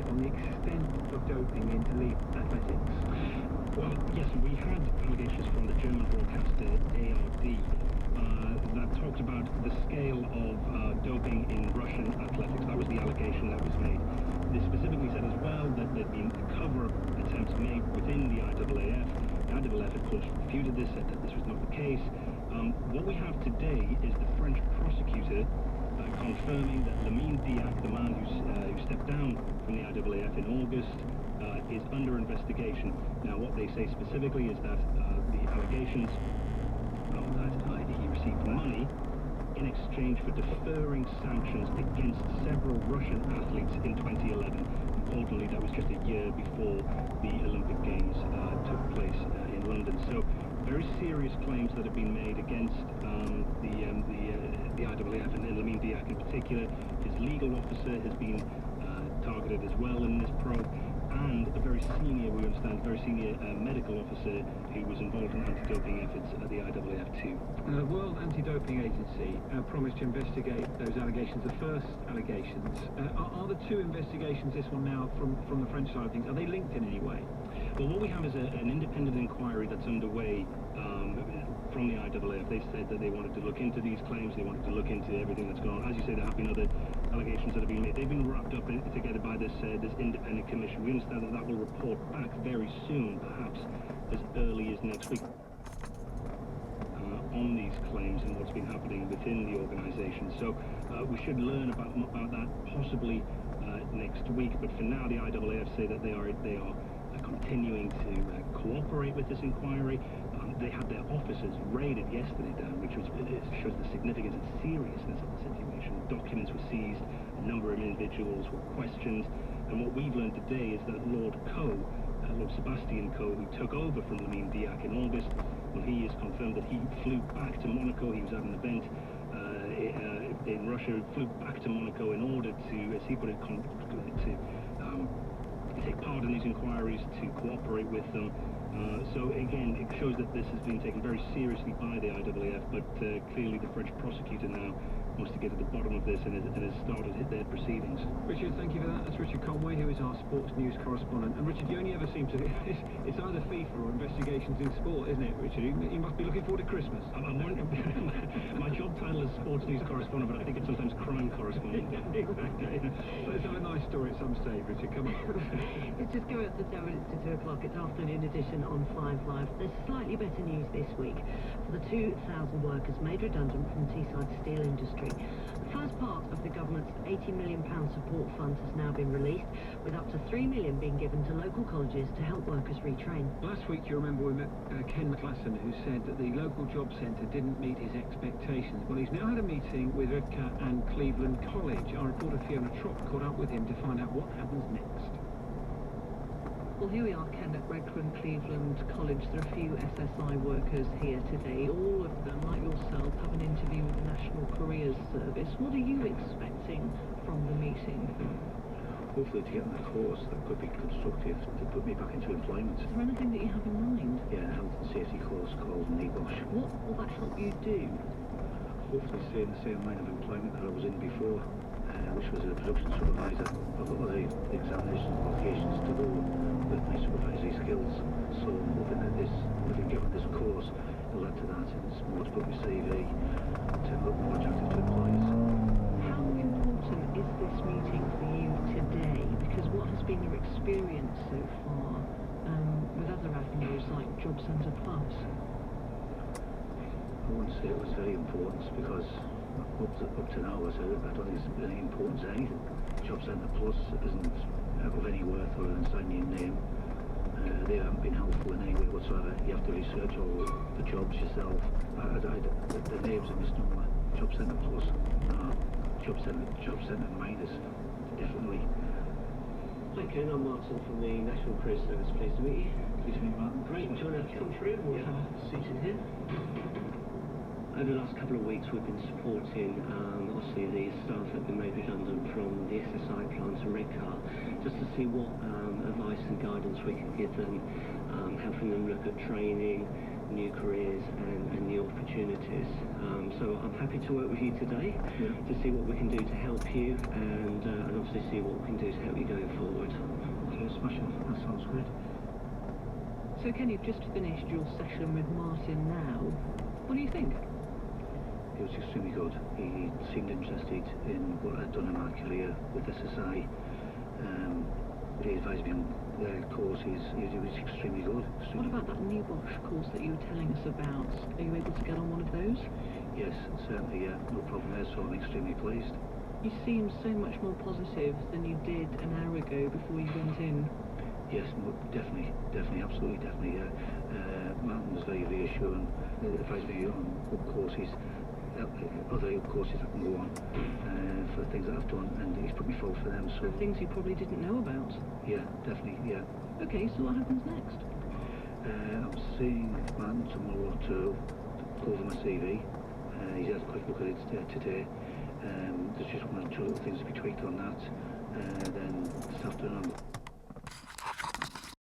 bit on the extent of doping in elite athletics? Well, yes, we had allegations from the German broadcaster ARD that talked about the scale of doping in Russian athletics. That was the allegation that was made. They specifically said as well that there'd been cover-up attempts made within the IAAF. The IAAF, of course, refuted this, said that this was not the case. What we have today is the French prosecutor confirming that Lamine Diack, the man who stepped down from the IAAF in August, is under investigation. Now, what they say specifically is that the allegations that he received money in exchange for deferring sanctions against several Russian athletes in 2011. Importantly, that was just a year before the Olympic Games took place in London. So, very serious claims that have been made against the IAAF and Lamine Diack in particular. His legal officer has been targeted as well in this probe, and a very senior, we understand, very senior medical officer who was involved in anti-doping efforts at the IAAF too. The World Anti-Doping Agency promised to investigate those allegations, the first allegations. Are the two investigations, this one now from the French side of things, are they linked in any way? Well, what we have is an independent inquiry that's underway from the IAAF. They've said that they wanted to look into these claims, they wanted to look into everything that's going on. As you say, there have been other allegations that have been made. They've been wrapped up together by this independent commission. We understand that will report back very soon, perhaps as early as next week, on these claims and what's been happening within the organisation. So we should learn about that possibly next week. But for now, the IAAF say that they are continuing to cooperate with this inquiry. They had their offices raided yesterday, Dan, which shows the significance and seriousness of the situation. Documents were seized, a number of individuals were questioned, and what we've learned today is that Lord Sebastian Coe, who took over from Lamine Diack in August, well, he has confirmed that he flew back to Monaco. He was at an event in Russia, flew back to Monaco in order to, as he put it, take part in these inquiries, to cooperate with them. So again, it shows that this has been taken very seriously by the IAAF, but clearly the French prosecutor now wants to get to the bottom of this and has started their proceedings. Richard, thank you for that. That's Richard Conway, who is our sports news correspondent. And Richard, you only ever seem to... It's either FIFA or investigations in sport, isn't it, Richard? You must be looking forward to Christmas. My job title is sports news correspondent, but I think it's sometimes crime correspondent. Exactly. Let's have a nice story at some stage, Richard. Come on. It's just going up to 10 minutes to 2 o'clock. It's afternoon edition on 5 Live. There's slightly better news this week for the 2,000 workers made redundant from Teesside steel industry. The first part of the government's £80 million support fund has now been released, with up to £3 million being given to local colleges to help workers retrain. Last week, you remember, we met Ken McLasson, who said that the local job centre didn't meet his expectations. Well, he's now had a meeting with Redcar and Cleveland College. Our reporter Fiona Trott caught up with him to find out what happens next. Well, here we are, Ken, at Redcar and Cleveland College. There are a few SSI workers here today. All of them, like yourself, have an interview with the National Careers Service. What are you expecting from the meeting? Hopefully to get on a course that could be constructive to put me back into employment. Is there anything that you have in mind? Yeah, a health and safety course called NEBOSH. What will that help you do? Hopefully stay in the same line of employment that I was in before, which was a production supervisor. I've got other examination qualifications to go with my supervisory skills, so I'm hoping that having given this course, will add to that, and it's more to put my CV to look more attractive to employers. How important is this meeting for you today? Because what has been your experience so far with other avenues like Job Centre Plus? I wouldn't say it was very important, because up to now I don't think it's any importance to anything. Job Centre Plus isn't of any worth other than signing your name. They haven't been helpful in any way whatsoever. You have to research all the jobs yourself. The name's a misnomer. Job Centre Plus, Job Centre minus, differently. Hi Ken, I'm Martin from the National Careers Service. Pleased to meet you. Pleased to meet you, Martin. Great, do you want to come through? We'll have seated here. Over the last couple of weeks we've been supporting obviously the staff that have been made redundant from the SSI plant in Redcar, just to see what advice and guidance we can give them, helping them look at training, new careers and new opportunities. So I'm happy to work with you today to see what we can do to help you and obviously see what we can do to help you going forward. Okay, smashing. That sounds good. So Ken, you've just finished your session with Martin now. What do you think? It was extremely good. He seemed interested in what I'd done in my career with SSI. He advised me on their courses. It was extremely good. What about that new Bosch course that you were telling us about? Are you able to get on one of those? Yes, certainly, yeah. No problem there, so I'm extremely pleased. You seem so much more positive than you did an hour ago before you went in. Yes, no, definitely, absolutely, definitely, yeah. Martin was very reassuring. Advised me on what courses, other courses I can go on for things that I've done, and he's put me forward for them. So Things you probably didn't know about. yeah, definitely, yeah. Okay, so what happens next? I'm seeing Martin tomorrow to go over my CV. He's had a quick look at it today. There's just one or two little things to be tweaked on that. Then this afternoon